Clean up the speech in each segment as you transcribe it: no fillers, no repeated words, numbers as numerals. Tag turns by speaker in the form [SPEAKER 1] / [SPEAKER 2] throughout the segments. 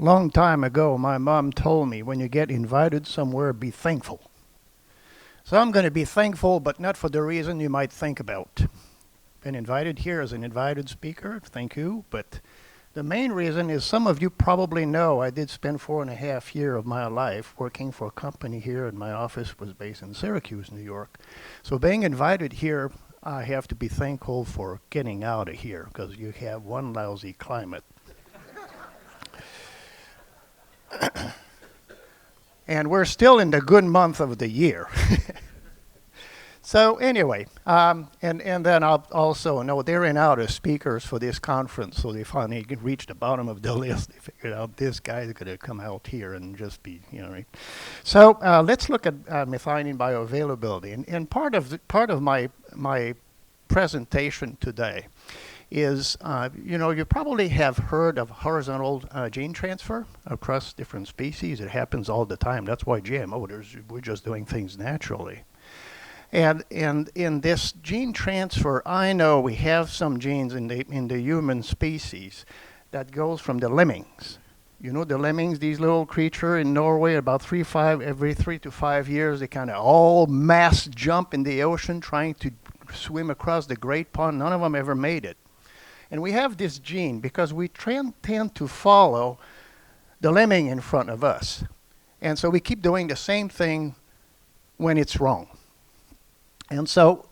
[SPEAKER 1] Long time ago, my mom told me when you get invited somewhere, be thankful. So I'm going to be thankful, but not for the reason you might think about. Been invited here as an invited speaker, thank you, but the main reason is some of you probably know I did spend 4.5 years of my life working for a company here, and my office was based in Syracuse, New York. So being invited here, I have to be thankful for getting out of here, because you have one lousy climate. And we're still in the good month of the year. So anyway, and then I'll also know they're in out of speakers for this conference, so they finally reached the bottom of the list. They figured out this guy's going to come out here and just be, right. So let's look at methionine bioavailability, and part of my presentation today is, you probably have heard of horizontal gene transfer across different species. It happens all the time. That's why we're just doing things naturally. And in this gene transfer, I know we have some genes in the human species that goes from the lemmings. You know the lemmings, these little creatures in Norway, about every 3 to 5 years, they kind of all mass jump in the ocean trying to swim across the Great Pond. None of them ever made it. And we have this gene because we tend to follow the lemming in front of us. And so we keep doing the same thing when it's wrong. And so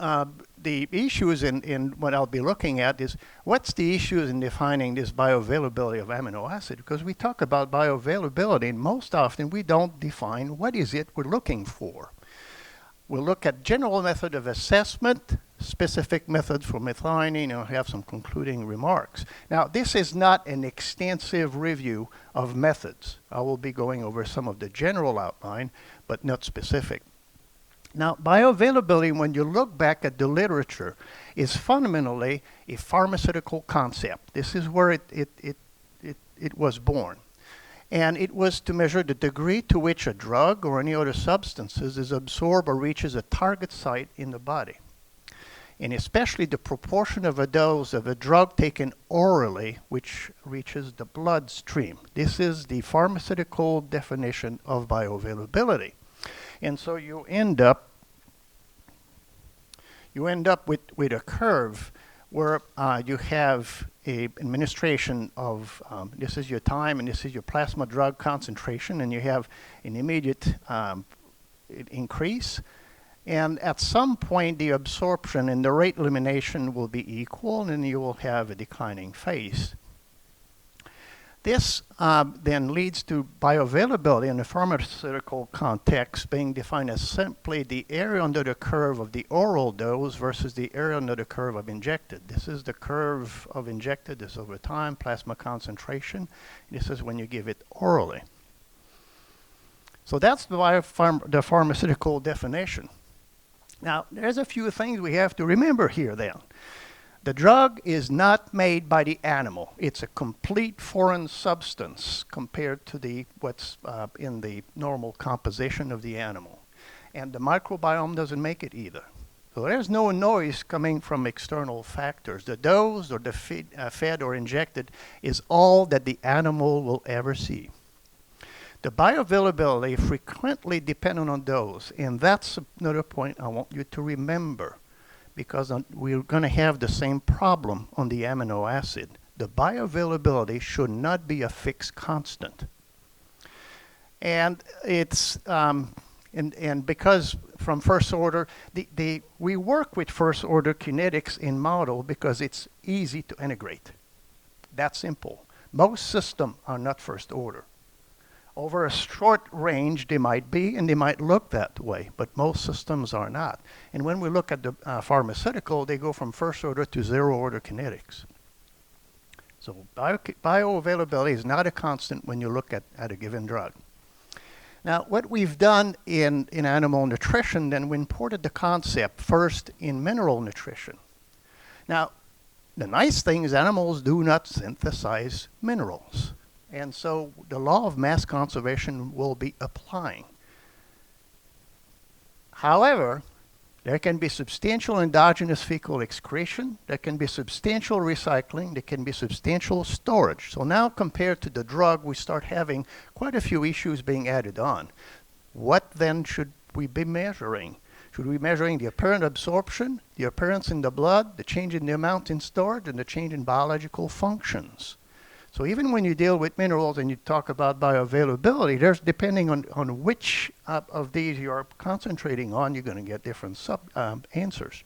[SPEAKER 1] the issues in what I'll be looking at is what's the issues in defining this bioavailability of amino acid? Because we talk about bioavailability, and most often we don't define what is it we're looking for. We'll look at general method of assessment, specific methods for methionine, and I'll have some concluding remarks. Now, this is not an extensive review of methods. I will be going over some of the general outline, but not specific. Now, bioavailability, when you look back at the literature, is fundamentally a pharmaceutical concept. This is where it was born. And it was to measure the degree to which a drug or any other substances is absorbed or reaches a target site in the body. And especially the proportion of a dose of a drug taken orally which reaches the bloodstream. This is the pharmaceutical definition of bioavailability. And so you end up with a curve where you have a administration of, this is your time and this is your plasma drug concentration, and you have an immediate increase. And at some point, the absorption and the rate elimination will be equal, and you will have a declining phase. This then leads to bioavailability in the pharmaceutical context being defined as simply the area under the curve of the oral dose versus the area under the curve of injected. This is the curve of injected, this is over time, plasma concentration. This is when you give it orally. So that's the pharmaceutical definition. Now, there's a few things we have to remember here then. The drug is not made by the animal. It's a complete foreign substance compared to what's in the normal composition of the animal. And the microbiome doesn't make it either. So there's no noise coming from external factors. The dose or the fed or injected is all that the animal will ever see. The bioavailability frequently depends on dose, and that's another point I want you to remember, because we're going to have the same problem on the amino acid. The bioavailability should not be a fixed constant. And it's and because from first order, we work with first order kinetics in model because it's easy to integrate. That's simple. Most systems are not first order. Over a short range, they might be, and they might look that way, but most systems are not. And when we look at the pharmaceutical, they go from first order to zero order kinetics. So bioavailability is not a constant when you look at a given drug. Now, what we've done in animal nutrition, then we imported the concept first in mineral nutrition. Now, the nice thing is animals do not synthesize minerals. And so the law of mass conservation will be applying. However, There can be substantial endogenous fecal excretion. There can be substantial recycling. There can be substantial storage. So now compared to the drug, we start having quite a few issues being added on. What then should we be measuring? Should we be measuring the apparent absorption, the appearance in the blood, the change in the amount in storage, and the change in biological functions? So even when you deal with minerals and you talk about bioavailability, there's depending on which of these you're concentrating on, you're going to get different answers.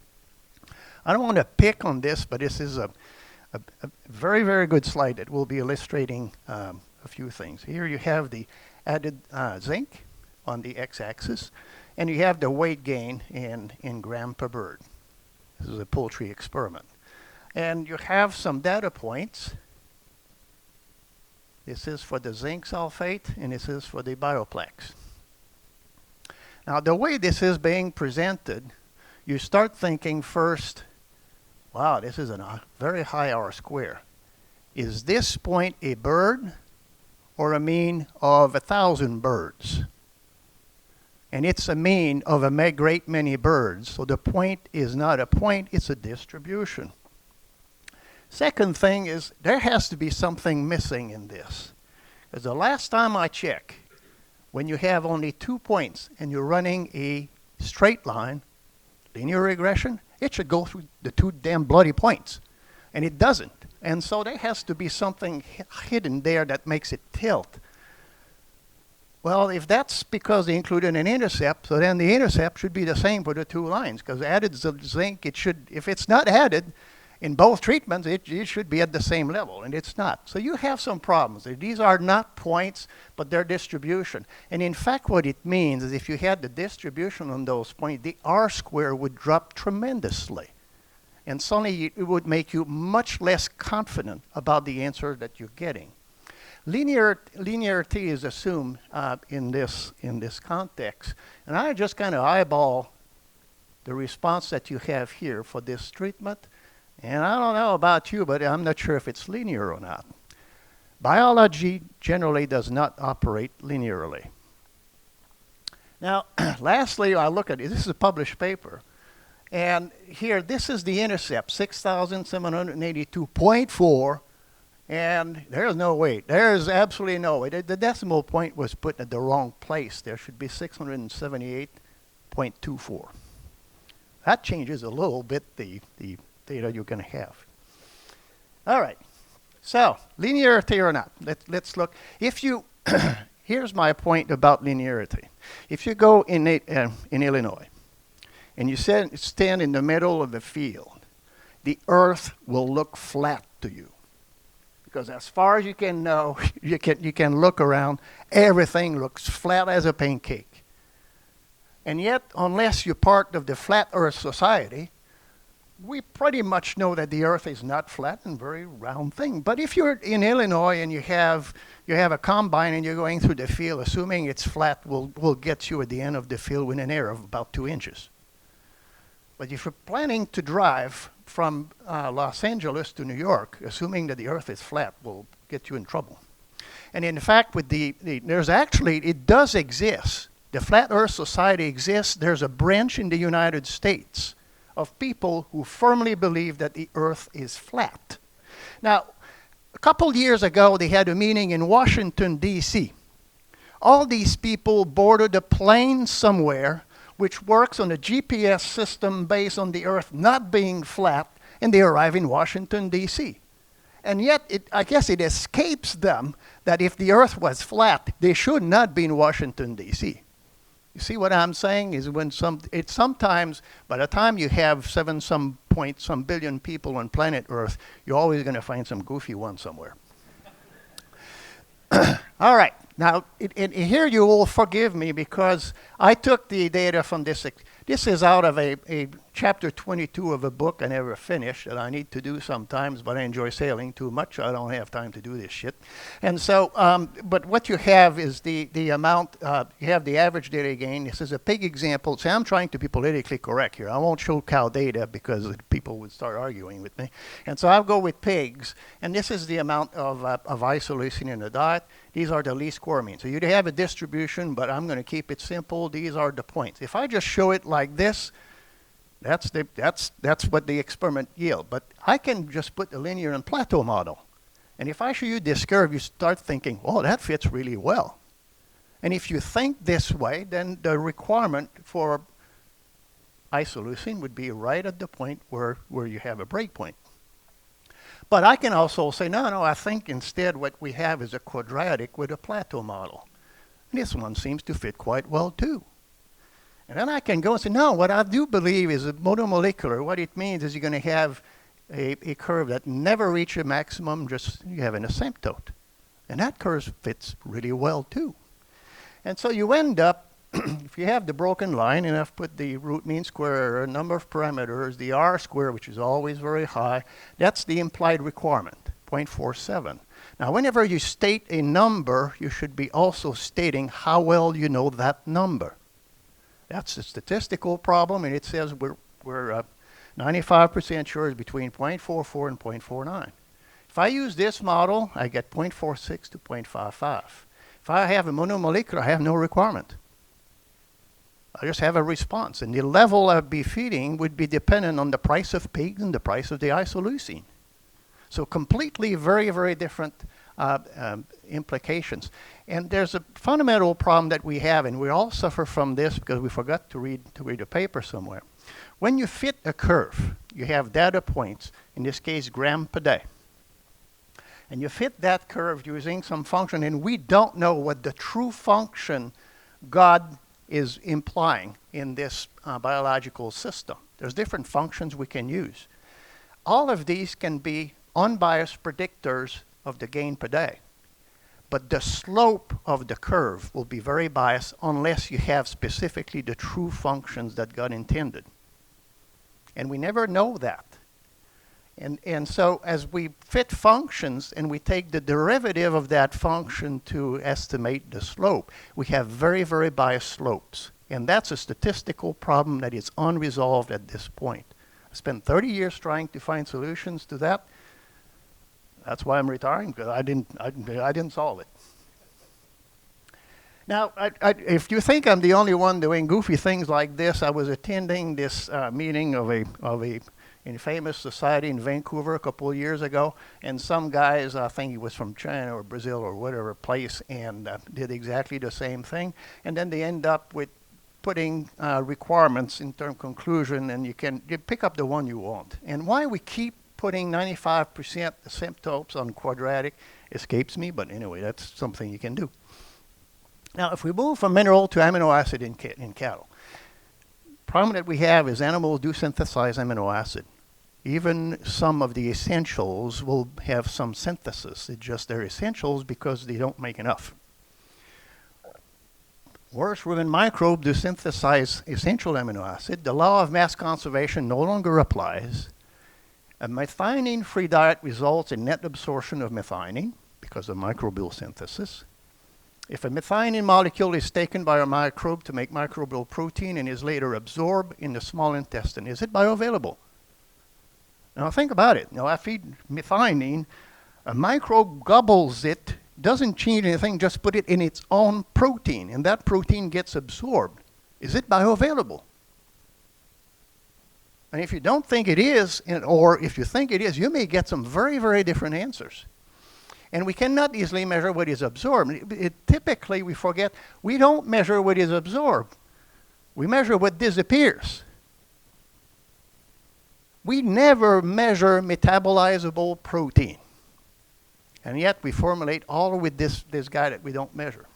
[SPEAKER 1] I don't want to pick on this, but this is a very, very good slide that will be illustrating a few things. Here you have the added zinc on the x-axis, and you have the weight gain in gram per bird. This is a poultry experiment. And you have some data points. This is for the zinc sulfate, and this is for the bioplex. Now, the way this is being presented, you start thinking first, wow, this is a very high R square. Is this point a bird or a mean of 1,000 birds? And it's a mean of a great many birds. So the point is not a point, it's a distribution. Second thing is there has to be something missing in this. Because the last time I checked, when you have only 2 points and you're running a straight line, linear regression, it should go through the 2 damn bloody points. And it doesn't. And so there has to be something hidden there that makes it tilt. Well, if that's because they included an intercept, so then the intercept should be the same for the 2 lines. Because added zinc, it should, if it's not added in both treatments, it should be at the same level, and it's not. So you have some problems. These are not points, but they're distribution. And in fact, what it means is if you had the distribution on those points, the R square would drop tremendously. And suddenly it would make you much less confident about the answer that you're getting. Linearity is assumed in this context. And I just kind of eyeball the response that you have here for this treatment. And I don't know about you, but I'm not sure if it's linear or not. Biology generally does not operate linearly. Now, lastly, I look at it. This is a published paper. And here, this is the intercept, 6,782.4. And there's no way. There's absolutely no way. The decimal point was put at the wrong place. There should be 678.24. That changes a little bit the data you're going to have. All right. So, linearity or not. Let's look. If you, here's my point about linearity. If you go in Illinois and you stand in the middle of the field, the earth will look flat to you. Because as far as you can know, you can look around, everything looks flat as a pancake. And yet, unless you're part of the Flat Earth Society, we pretty much know that the earth is not flat and very round thing. But if you're in Illinois and you have a combine and you're going through the field, assuming it's flat, will get you at the end of the field with an error of about 2 inches. But if you're planning to drive from Los Angeles to New York, assuming that the earth is flat, will get you in trouble. And in fact, with there's actually, it does exist. The Flat Earth Society exists. There's a branch in the United States of people who firmly believe that the earth is flat. Now, a couple years ago, they had a meeting in Washington, D.C. All these people boarded a plane somewhere which works on a GPS system based on the earth not being flat, and they arrive in Washington, D.C. And yet, I guess it escapes them that if the earth was flat, they should not be in Washington, D.C. You see what I'm saying is when it's sometimes, by the time you have some billion people on planet Earth, you're always going to find some goofy one somewhere. All right. Now, here you will forgive me because I took the data from this. This is out of a chapter 22 of a book I never finished that I need to do sometimes, but I enjoy sailing too much. I don't have time to do this shit. And so, but what you have is the amount, you have the average data gain. This is a pig example. So I'm trying to be politically correct here. I won't show cow data because people would start arguing with me. And so I'll go with pigs. And this is the amount of isoleucine in the diet. These are the least square mean. So you have a distribution, but I'm going to keep it simple. These are the points. If I just show it like this, That's what the experiment yield. But I can just put a linear and plateau model. And if I show you this curve, you start thinking, oh, that fits really well. And if you think this way, then the requirement for isoleucine would be right at the point where you have a break point. But I can also say, no, I think instead what we have is a quadratic with a plateau model. And this one seems to fit quite well too. And then I can go and say, no, what I do believe is a monomolecular. What it means is you're going to have a curve that never reaches a maximum, just you have an asymptote. And that curve fits really well too. And so you end up, if you have the broken line, and I've put the root mean square, a number of parameters, the R square, which is always very high, that's the implied requirement, 0.47. Now, whenever you state a number, you should be also stating how well you know that number. That's a statistical problem, and it says we're 95% sure it's between 0.44 and 0.49. If I use this model, I get 0.46 to 0.55. If I have a monomolecular, I have no requirement. I just have a response, and the level I'd be feeding would be dependent on the price of pigs and the price of the isoleucine. So completely very, very different implications. And there's a fundamental problem that we have, and we all suffer from this because we forgot to read a paper somewhere. When you fit a curve, you have data points, in this case gram per day. And you fit that curve using some function, and we don't know what the true function God is implying in this biological system. There's different functions we can use. All of these can be unbiased predictors of the gain per day. But the slope of the curve will be very biased unless you have specifically the true functions that God intended. And we never know that. And so as we fit functions and we take the derivative of that function to estimate the slope, we have very, very biased slopes. And that's a statistical problem that is unresolved at this point. I spent 30 years trying to find solutions to that. That's why I'm retiring, because I didn't solve it. Now, if you think I'm the only one doing goofy things like this, I was attending this meeting of a famous society in Vancouver a couple of years ago, and some guys, I think he was from China or Brazil or whatever place, and did exactly the same thing. And then they end up with putting requirements in term conclusion, and you pick up the one you want. And why we keep putting 95% asymptotes on quadratic escapes me, but anyway, that's something you can do. Now, if we move from mineral to amino acid in cattle, problem that we have is animals do synthesize amino acid. Even some of the essentials will have some synthesis. It's just they're essentials because they don't make enough. Worse, when microbes do synthesize essential amino acid, the law of mass conservation no longer applies. A methionine-free diet results in net absorption of methionine because of microbial synthesis. If a methionine molecule is taken by a microbe to make microbial protein and is later absorbed in the small intestine, is it bioavailable? Now think about it. Now I feed methionine, a microbe gobbles it, doesn't change anything, just put it in its own protein, and that protein gets absorbed. Is it bioavailable? And if you don't think it is, or if you think it is, you may get some very, very different answers. And we cannot easily measure what is absorbed. Typically, we forget, we don't measure what is absorbed. We measure what disappears. We never measure metabolizable protein. And yet we formulate all with this guy that we don't measure.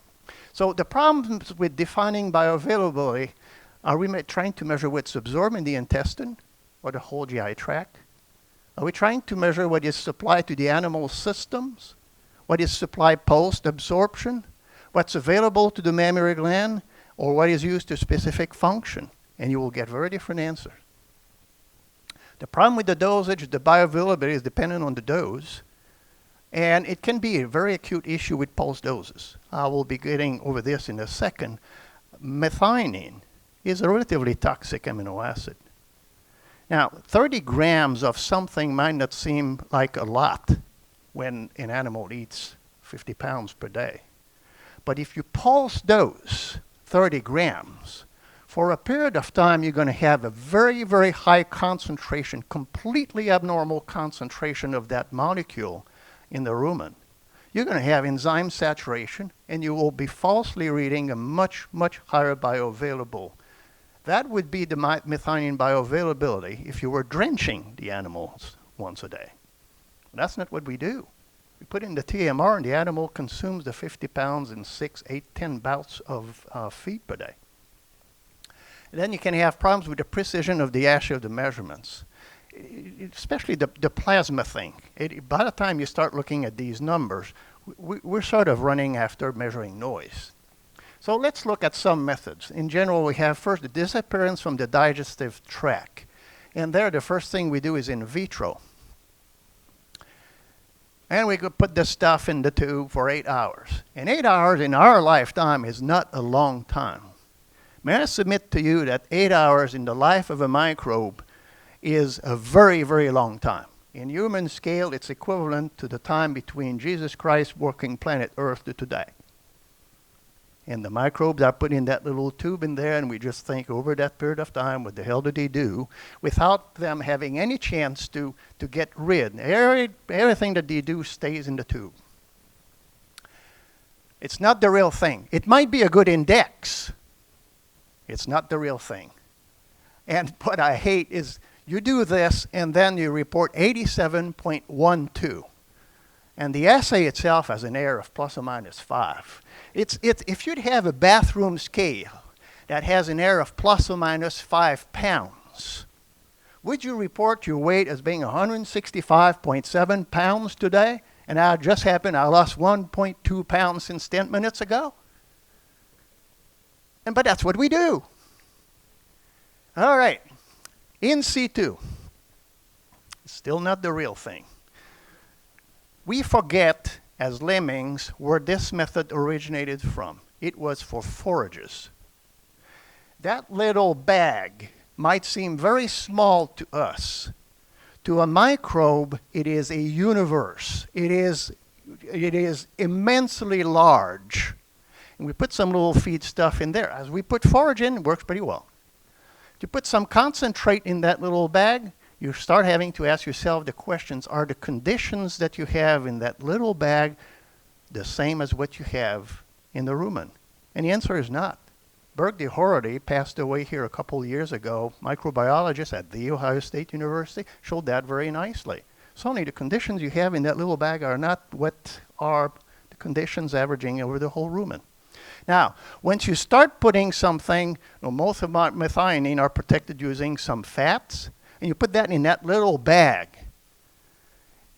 [SPEAKER 1] So the problems with defining bioavailability, are we trying to measure what's absorbed in the intestine or the whole GI tract? Are we trying to measure what is supplied to the animal systems? What is supplied post-absorption? What's available to the mammary gland? Or what is used to specific function? And you will get very different answers. The problem with the dosage, the bioavailability is dependent on the dose. And it can be a very acute issue with pulse doses. I will be getting over this in a second. Methionine is a relatively toxic amino acid. Now, 30 grams of something might not seem like a lot when an animal eats 50 pounds per day. But if you pulse dose 30 grams for a period of time, you're going to have a very, very high concentration, completely abnormal concentration of that molecule in the rumen. You're going to have enzyme saturation, and you will be falsely reading a much, much higher bioavailable. That would be the methionine bioavailability if you were drenching the animals once a day. That's not what we do. We put in the TMR, and the animal consumes the 50 pounds in 6, 8, 10 bouts of feed per day. And then you can have problems with the precision of the assay of the measurements, especially the plasma thing. By the time you start looking at these numbers, we're sort of running after measuring noise. So let's look at some methods. In general, we have first the disappearance from the digestive tract. And there, the first thing we do is in vitro. And we could put this stuff in the tube for 8 hours. And 8 hours in our lifetime is not a long time. May I submit to you that 8 hours in the life of a microbe is a very, very long time. In human scale, it's equivalent to the time between Jesus Christ walking planet Earth to today. And the microbes are put in that little tube in there, and we just think over that period of time, what the hell did they do, without them having any chance to get rid. Everything that they do stays in the tube. It's not the real thing. It might be a good index. It's not the real thing. And what I hate is you do this, and then you report 87.12. And the assay itself has an error of plus or minus 5. If you'd have a bathroom scale that has an error of plus or minus 5 pounds, would you report your weight as being 165.7 pounds today? And I just happened, I lost 1.2 pounds since 10 minutes ago? But that's what we do. All right, in situ, still not the real thing. We forget, as lemmings, where this method originated from. It was for forages. That little bag might seem very small to us. To a microbe, it is a universe. It is immensely large. And we put some little feed stuff in there. As we put forage in, it works pretty well. To put some concentrate in that little bag, you start having to ask yourself the questions, are the conditions that you have in that little bag the same as what you have in the rumen? And the answer is not. Berg de Horody passed away here a couple of years ago. Microbiologist at The Ohio State University showed that very nicely. So only the conditions you have in that little bag are not what are the conditions averaging over the whole rumen. Now, once you start putting something, most of my methionine are protected using some fats, and you put that in that little bag,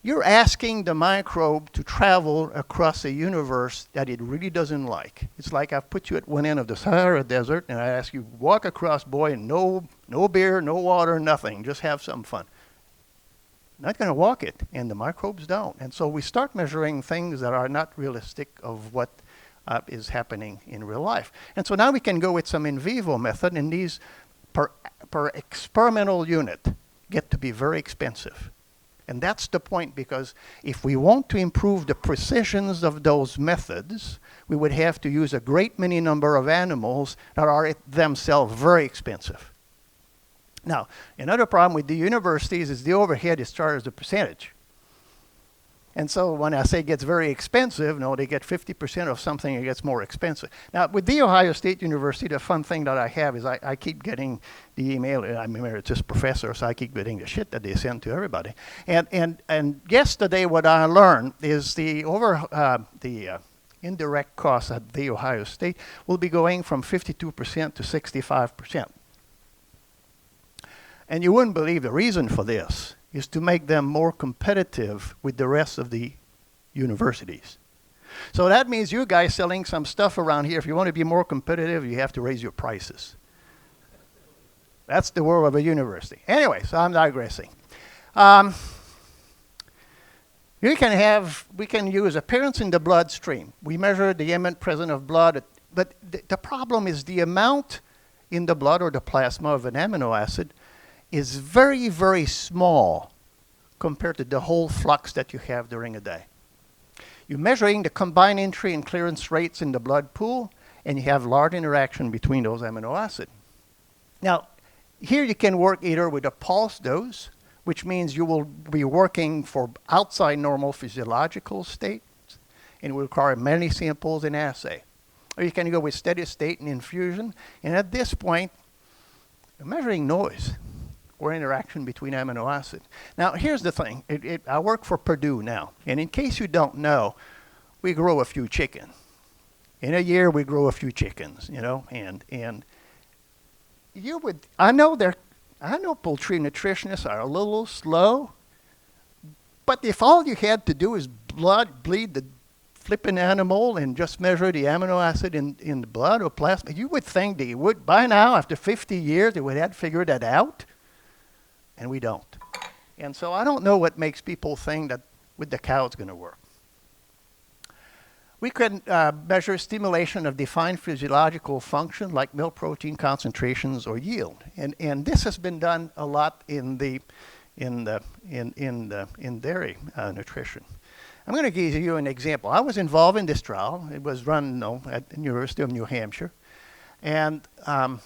[SPEAKER 1] you're asking the microbe to travel across a universe that it really doesn't like. It's like I've put you at one end of the Sahara Desert, and I ask you, walk across, boy, and no beer, no water, nothing. Just have some fun. Not going to walk it, and the microbes don't. And so we start measuring things that are not realistic of what is happening in real life. And so now we can go with some in vivo method, and these per experimental unit get to be very expensive. And that's the point, because if we want to improve the precisions of those methods, we would have to use a great many number of animals that are themselves very expensive. Now, another problem with the universities is the overhead is charged as a percentage. And so when I say it gets very expensive, no, they get 50% of something that gets more expensive. Now, with The Ohio State University, the fun thing that I have is I keep getting the email. I'm emeritus professor, so I keep getting the shit that they send to everybody. And yesterday, what I learned is the indirect costs at The Ohio State will be going from 52% to 65%. And you wouldn't believe the reason for this is to make them more competitive with the rest of the universities. So that means you guys selling some stuff around here, if you want to be more competitive, you have to raise your prices. That's the world of a university. Anyway, so I'm digressing. We can use appearance in the bloodstream. We measure the amount present of blood, but the problem is the amount in the blood or the plasma of an amino acid is very, very small compared to the whole flux that you have during a day. You're measuring the combined entry and clearance rates in the blood pool, and you have large interaction between those amino acids. Now, here you can work either with a pulse dose, which means you will be working for outside normal physiological states, and it will require many samples in assay. Or you can go with steady state and infusion, and at this point, you're measuring noise or interaction between amino acids. Now, here's the thing. I work for Perdue now, and in case you don't know, we grow a few chickens. In a year, we grow a few chickens, you know, and you would, I know poultry nutritionists are a little slow, but if all you had to do is bleed the flipping animal and just measure the amino acid in the blood or plasma, you would think they would, by now, after 50 years, they would have figured that out, and we don't. And so I don't know what makes people think that with the cow it's going to work. We can measure stimulation of defined physiological function like milk protein concentrations or yield, and this has been done a lot in dairy nutrition. I'm going to give you an example. I was involved in this trial. It was run at the University of New Hampshire, and I'm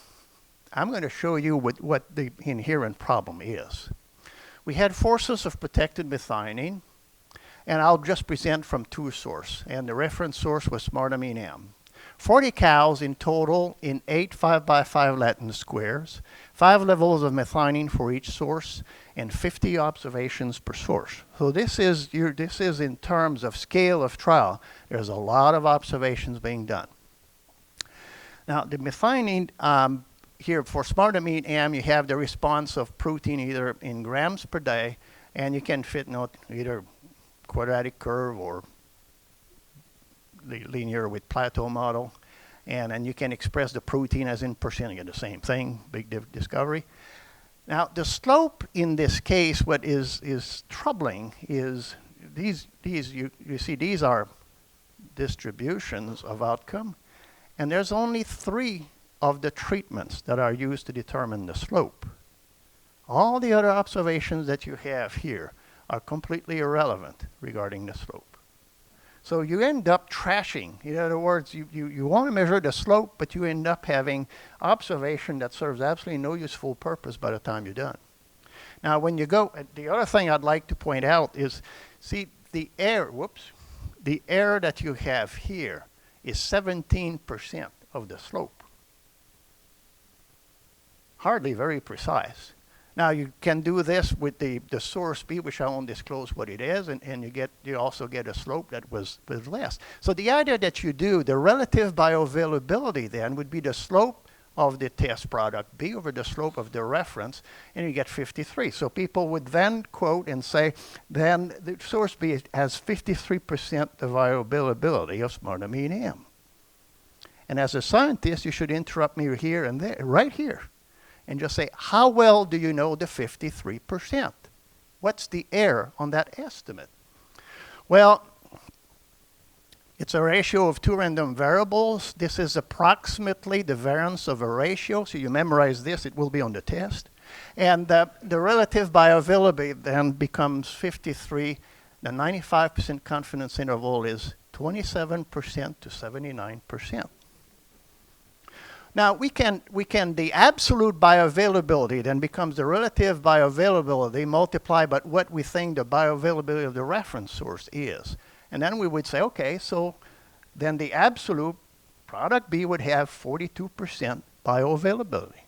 [SPEAKER 1] going to show you what the inherent problem is. We had 4 sources of protected methionine. And I'll just present from 2 sources. And the reference source was Smartamine M. 40 cows in total in 8 5x5 Latin squares, 5 levels of methionine for each source, and 50 observations per source. So this is in terms of scale of trial. There's a lot of observations being done. Now, the methionine here for Smartamine M, you have the response of protein either in grams per day, and you can fit either quadratic curve or linear with plateau model, and you can express the protein as in percent. You get the same thing, big discovery. Now the slope in this case, what is troubling is these you see these are distributions of outcome, and there's only 3 of the treatments that are used to determine the slope. All the other observations that you have here are completely irrelevant regarding the slope. So you end up trashing. In other words, you want to measure the slope, but you end up having observation that serves absolutely no useful purpose by the time you're done. Now, when you go, the other thing I'd like to point out is, see, the error that you have here is 17% of the slope. Hardly very precise. Now you can do this with the source B, which I won't disclose what it is, and you also get a slope that was less. So the idea that you do, the relative bioavailability then would be the slope of the test product B over the slope of the reference, and you get 53. So people would then quote and say, then the source B has 53% the bioavailability of Smartamine M. And as a scientist, you should interrupt me here and there, right here, and just say, how well do you know the 53%? What's the error on that estimate? Well, it's a ratio of 2 random variables. This is approximately the variance of a ratio. So you memorize this, it will be on the test. And the relative bioavailability then becomes 53. The 95% confidence interval is 27% to 79%. Now, the absolute bioavailability then becomes the relative bioavailability multiplied by what we think the bioavailability of the reference source is. And then we would say, okay, so then the absolute product B would have 42% bioavailability.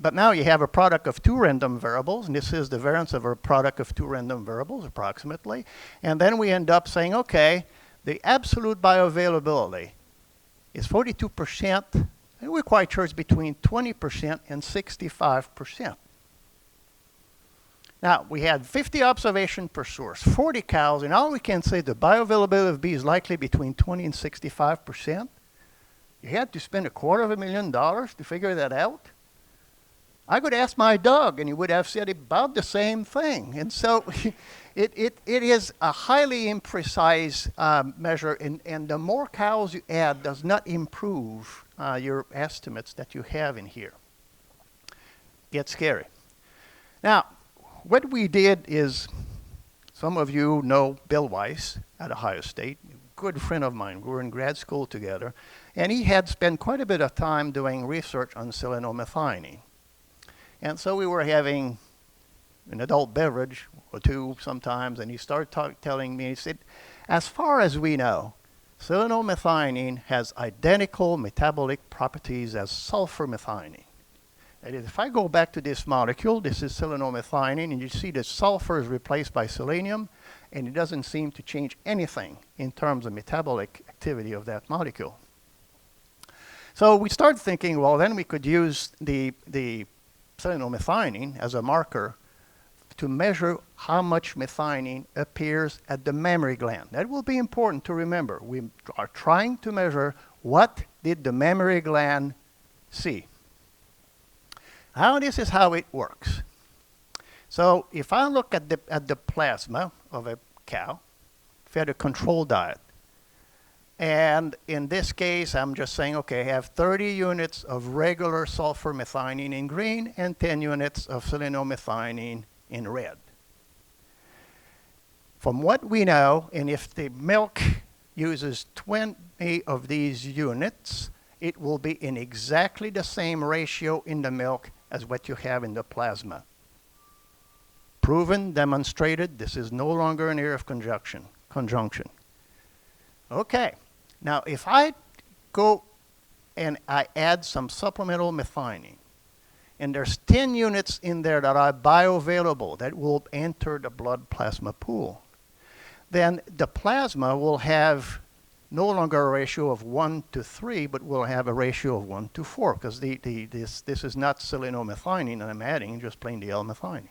[SPEAKER 1] But now you have a product of 2 random variables, and this is the variance of a product of 2 random variables, approximately. And then we end up saying, okay, the absolute bioavailability is 42%, and we're quite sure it's between 20% and 65%. Now, we had 50 observations per source, 40 cows, and all we can say the bioavailability of B is likely between 20 and 65%. You had to spend $250,000 to figure that out. I could ask my dog, and he would have said about the same thing. And so it is a highly imprecise measure, and the more cows you add does not improve your estimates that you have in here. Gets scary. Now, what we did is, some of you know Bill Weiss at Ohio State, a good friend of mine. We were in grad school together. And he had spent quite a bit of time doing research on selenomethionine. And so we were having an adult beverage or two sometimes, and he started telling me, he said, as far as we know, selenomethionine has identical metabolic properties as sulfur-methionine. That is, if I go back to this molecule, this is selenomethionine, and you see the sulfur is replaced by selenium, and it doesn't seem to change anything in terms of metabolic activity of that molecule. So we started thinking, well, then we could use the selenomethionine as a marker to measure how much methionine appears at the mammary gland. That will be important to remember. We are trying to measure what did the mammary gland see. Now this is how it works. So if I look at the plasma of a cow, fed a control diet, and in this case I'm just saying, okay, I have 30 units of regular sulfur methionine in green and 10 units of selenomethionine in red. From what we know, and if the milk uses 20 of these units, it will be in exactly the same ratio in the milk as what you have in the plasma. Proven, demonstrated, this is no longer an area of conjunction. Okay, now if I go and I add some supplemental methionine, and there's 10 units in there that are bioavailable that will enter the blood plasma pool, then the plasma will have no longer a ratio of 1 to 3, but will have a ratio of 1 to 4, because this is not selenomethionine that I'm adding, just plain the L-methionine.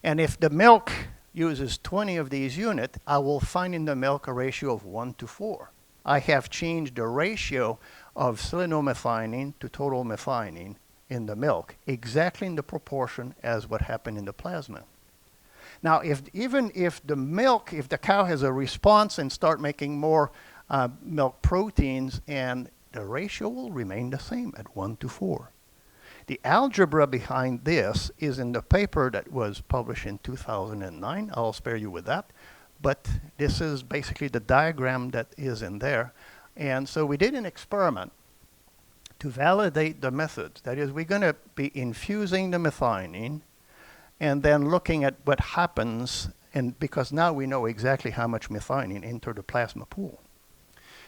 [SPEAKER 1] And if the milk uses 20 of these units, I will find in the milk a ratio of 1 to 4. I have changed the ratio of selenomethionine to total methionine in the milk, exactly in the proportion as what happened in the plasma. Now, even if the cow has a response and start making more milk proteins, and the ratio will remain the same at 1 to 4. The algebra behind this is in the paper that was published in 2009. I'll spare you with that. But this is basically the diagram that is in there. And so we did an experiment to validate the methods. That is, we're going to be infusing the methionine and then looking at what happens, and because now we know exactly how much methionine entered the plasma pool.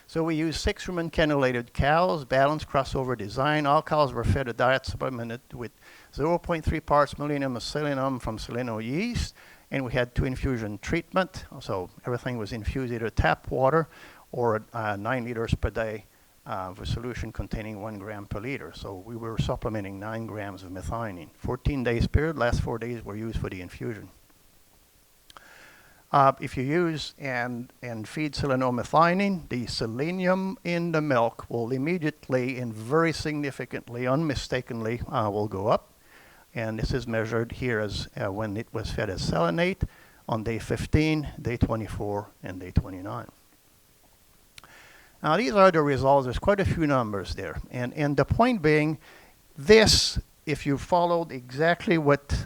[SPEAKER 1] So we used 6 rumen cannulated cows, balanced crossover design. All cows were fed a diet supplemented with 0.3 parts million of selenium from seleno yeast, and we had 2 infusion treatment. So everything was infused either tap water or 9 liters per day of a solution containing 1 gram per liter. So we were supplementing 9 grams of methionine. 14 days period, last 4 days were used for the infusion. If you use and feed selenomethionine, the selenium in the milk will immediately and very significantly, unmistakably, will go up. And this is measured here as when it was fed as selenate on day 15, day 24, and day 29. Now these are the results. There's quite a few numbers there. And the point being, this, if you followed exactly what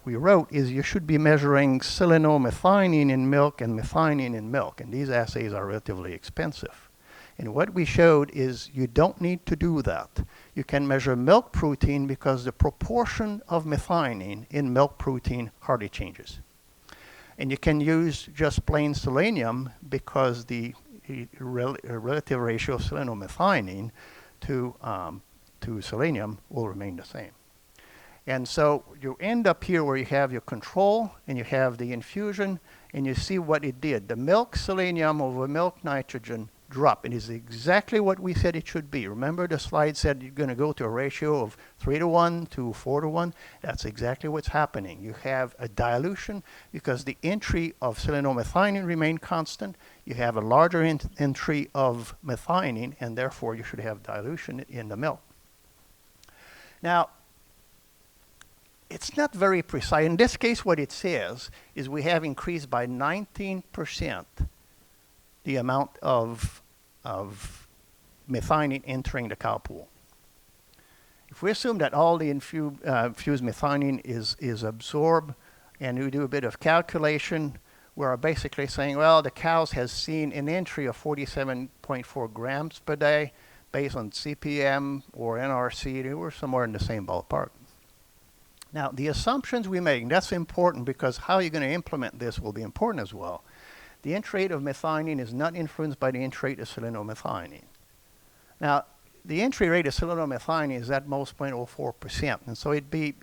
[SPEAKER 1] we wrote, is you should be measuring selenomethionine in milk and methionine in milk. And these assays are relatively expensive. And what we showed is you don't need to do that. You can measure milk protein because the proportion of methionine in milk protein hardly changes. And you can use just plain selenium because the relative ratio of selenomethionine to selenium will remain the same. And so you end up here where you have your control and you have the infusion, and you see what it did. The milk selenium over milk nitrogen drop. It is exactly what we said it should be. Remember the slide said you're going to go to a ratio of 3 to 1 to 4 to 1? That's exactly what's happening. You have a dilution because the entry of selenomethionine remained constant. You have a larger entry of methionine, and therefore you should have dilution in the milk. Now, it's not very precise. In this case, what it says is we have increased by 19% the amount of methionine entering the cow pool. If we assume that all the infused methionine is absorbed, and we do a bit of calculation, we're basically saying, well, the cows has seen an entry of 47.4 grams per day based on CPM or NRC. We're somewhere in the same ballpark. Now, the assumptions we make, that's important because how you're going to implement this will be important as well. The entry rate of methionine is not influenced by the entry rate of selenomethionine. Now, the entry rate of selenomethionine is at most 0.04%, and so it'd be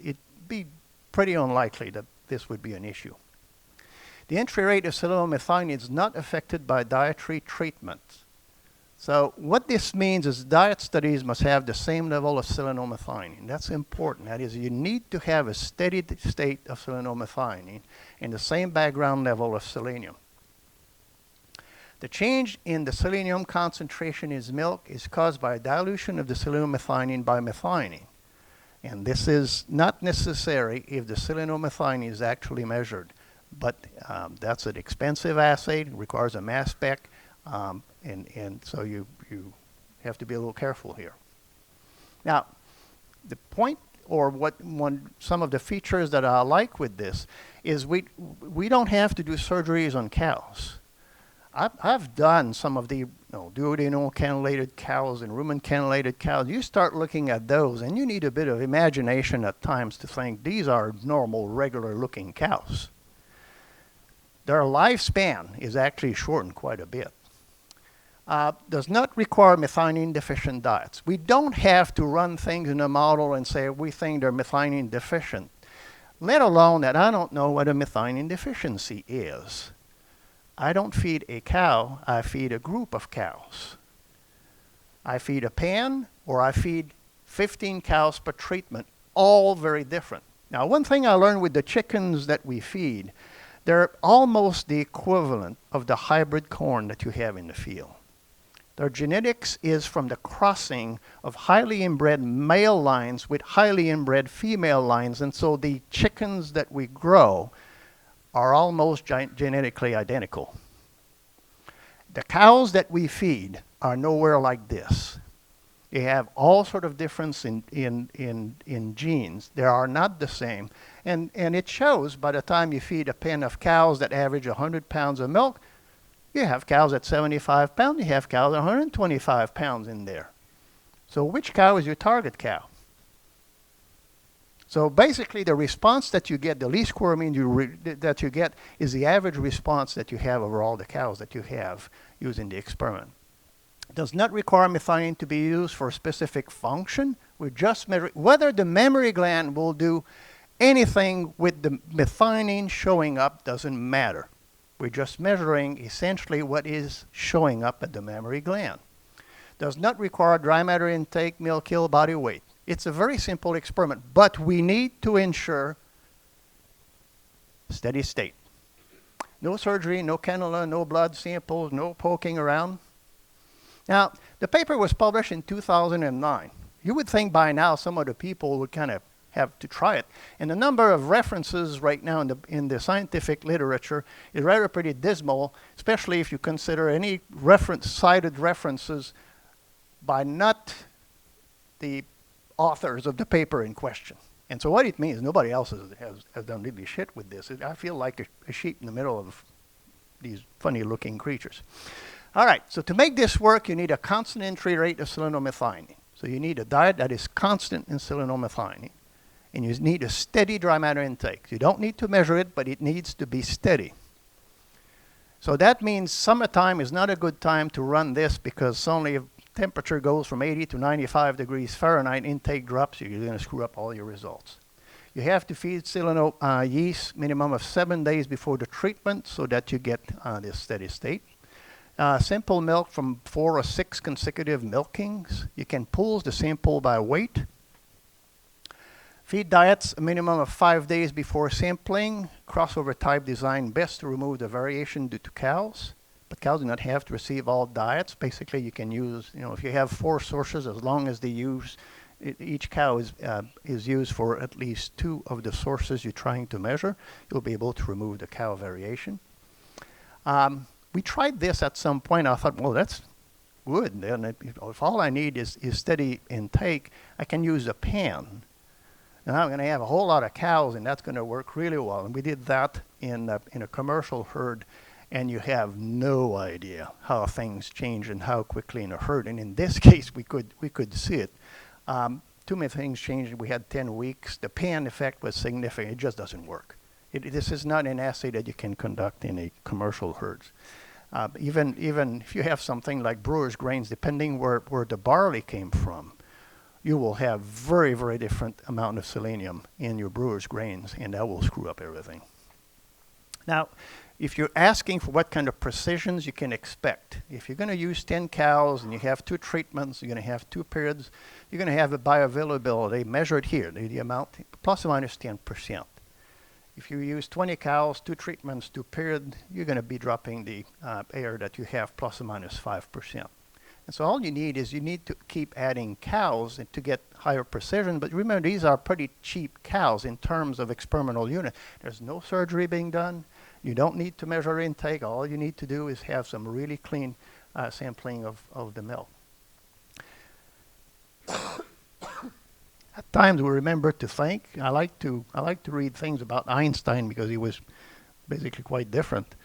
[SPEAKER 1] pretty unlikely that this would be an issue. The entry rate of selenomethionine is not affected by dietary treatment. So what this means is diet studies must have the same level of selenomethionine. That's important. That is, you need to have a steady state of selenomethionine and the same background level of selenium. The change in the selenium concentration in milk is caused by a dilution of the selenomethionine by methionine. And this is not necessary if the selenomethionine is actually measured. But that's an expensive assay, it requires a mass spec, and so you have to be a little careful here. Now, the point, or some of the features that I like with this is we don't have to do surgeries on cows. I've done some of the duodenal cannulated cows and rumen cannulated cows. You start looking at those, and you need a bit of imagination at times to think these are normal, regular-looking cows. Their lifespan is actually shortened quite a bit. Does not require methionine deficient diets. We don't have to run things in a model and say we think they're methionine deficient, let alone that I don't know what a methionine deficiency is. I don't feed a cow, I feed a group of cows. I feed a pan or I feed 15 cows per treatment, all very different. Now, one thing I learned with the chickens that we feed, they're almost the equivalent of the hybrid corn that you have in the field. Their genetics is from the crossing of highly inbred male lines with highly inbred female lines, and so the chickens that we grow are almost genetically identical. The cows that we feed are nowhere like this. They have all sort of difference in genes. They are not the same. And it shows by the time you feed a pen of cows that average 100 pounds of milk, you have cows at 75 pounds, you have cows at 125 pounds in there. So which cow is your target cow? So basically the response that you get, the least square mean that you get is the average response that you have over all the cows that you have using the experiment. It does not require methionine to be used for a specific function. We're just measuring whether the mammary gland will do anything with the methionine showing up doesn't matter. We're just measuring essentially what is showing up at the mammary gland. Does not require dry matter intake, milk yield, body weight. It's a very simple experiment, but we need to ensure steady state. No surgery, no cannula, no blood samples, no poking around. Now, the paper was published in 2009. You would think by now some of the people would kind of have to try it. And the number of references right now in the scientific literature is rather pretty dismal, especially if you consider any cited references by not the authors of the paper in question. And so what it means, nobody else has done really shit with this. I feel like a sheep in the middle of these funny looking creatures. All right, so to make this work, you need a constant entry rate of selenomethionine. So you need a diet that is constant in selenomethionine. And you need a steady dry matter intake. You don't need to measure it, but it needs to be steady. So that means summertime is not a good time to run this because suddenly if temperature goes from 80 to 95 degrees Fahrenheit, intake drops, you're going to screw up all your results. You have to feed seleno yeast minimum of 7 days before the treatment so that you get this steady state. Simple milk from 4 or 6 consecutive milkings. You can pool the sample by weight. Feed diets a minimum of 5 days before sampling. Crossover type design best to remove the variation due to cows. But cows do not have to receive all diets. Basically, you can use, if you have 4 sources, as long as they use, each cow is used for at least 2 of the sources you're trying to measure, you'll be able to remove the cow variation. We tried this at some point. I thought, well, that's good. Then if all I need is steady intake, I can use a pan. Now I'm going to have a whole lot of cows, and that's going to work really well. And we did that in a commercial herd, and you have no idea how things change and how quickly in a herd. And in this case, we could see it. Too many things changed. We had 10 weeks. The pan effect was significant. It just doesn't work. This is not an assay that you can conduct in a commercial herds. Even if you have something like brewer's grains, depending where the barley came from, you will have very, very different amount of selenium in your brewer's grains, and that will screw up everything. Now, if you're asking for what kind of precisions you can expect, if you're going to use 10 cows and you have 2 treatments, you're going to have 2 periods, you're going to have the bioavailability measured here, the amount, plus or minus 10%. If you use 20 cows, 2 treatments, 2 periods, you're going to be dropping the air that you have plus or minus 5%. And so all you need is you need to keep adding cows to get higher precision. But remember, these are pretty cheap cows in terms of experimental unit. There's no surgery being done. You don't need to measure intake. All you need to do is have some really clean sampling of the milk. At times we remember to think. I like to read things about Einstein because he was basically quite different.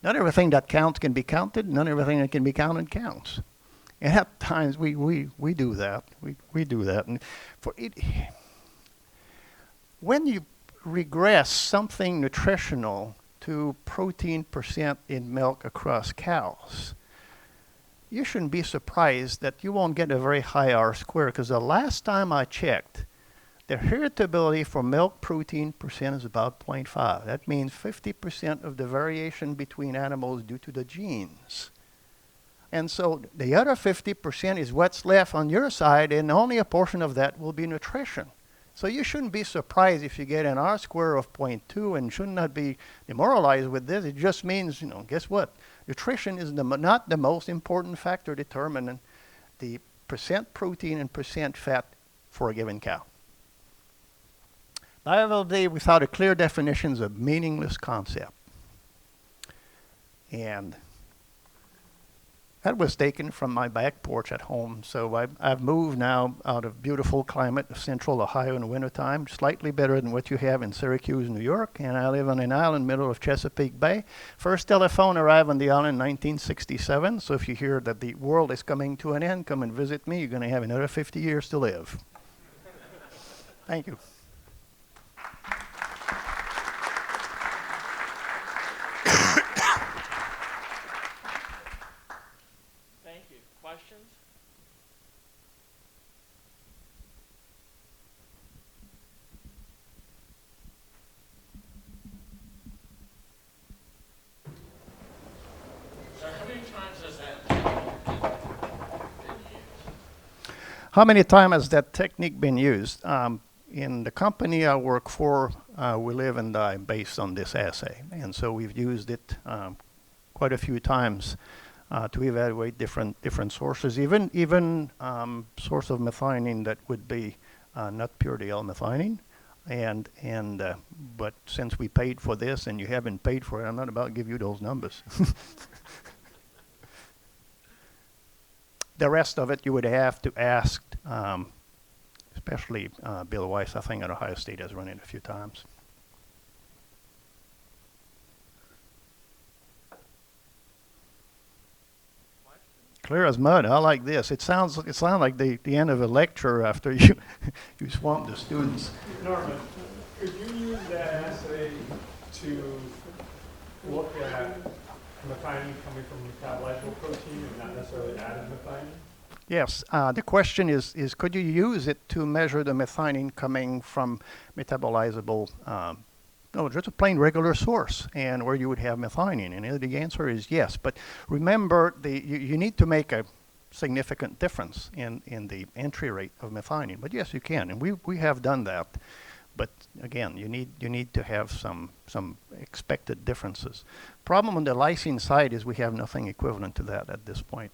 [SPEAKER 1] Not everything that counts can be counted. Not everything that can be counted counts. And at times we do that. We do that. And for it, when you regress something nutritional to protein percent in milk across cows, you shouldn't be surprised that you won't get a very high R-square, because the last time I checked, the heritability for milk protein percent is about 0.5. That means 50% of the variation between animals due to the genes. And so the other 50% is what's left on your side, and only a portion of that will be nutrition. So you shouldn't be surprised if you get an R-square of 0.2 and should not be demoralized with this. It just means, guess what? Nutrition is not the most important factor determining the percent protein and percent fat for a given cow. Bioavailability without a clear definition is a meaningless concept. And that was taken from my back porch at home. So I've moved now out of beautiful climate of central Ohio in the wintertime, slightly better than what you have in Syracuse, New York. And I live on an island middle of Chesapeake Bay. First telephone arrived on the island in 1967. So if you hear that the world is coming to an end, come and visit me. You're going to have another 50 years to live. Thank you.
[SPEAKER 2] Questions? So how many times has that technique been used?
[SPEAKER 1] How many times has that technique been used? In the company I work for, we live and die based on this assay. And so we've used it quite a few times to evaluate different sources, even source of methionine that would be not purely L-methionine, but since we paid for this and you haven't paid for it, I'm not about to give you those numbers. The rest of it you would have to ask, especially Bill Weiss, I think at Ohio State has run it a few times. Clear as mud. I like this. It sounds like the end of a lecture after you swamp the students.
[SPEAKER 3] Norman, could you use that assay to look at methionine coming from metabolizable protein and not necessarily added methionine?
[SPEAKER 1] Yes. The question is could you use it to measure the methionine coming from metabolizable no, just a plain regular source, and where you would have methionine. And the answer is yes. But remember, you need to make a significant difference in the entry rate of methionine. But yes, you can, and we have done that. But again, you need to have some expected differences. Problem on the lysine side is we have nothing equivalent to that at this point.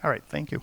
[SPEAKER 1] All right, thank you.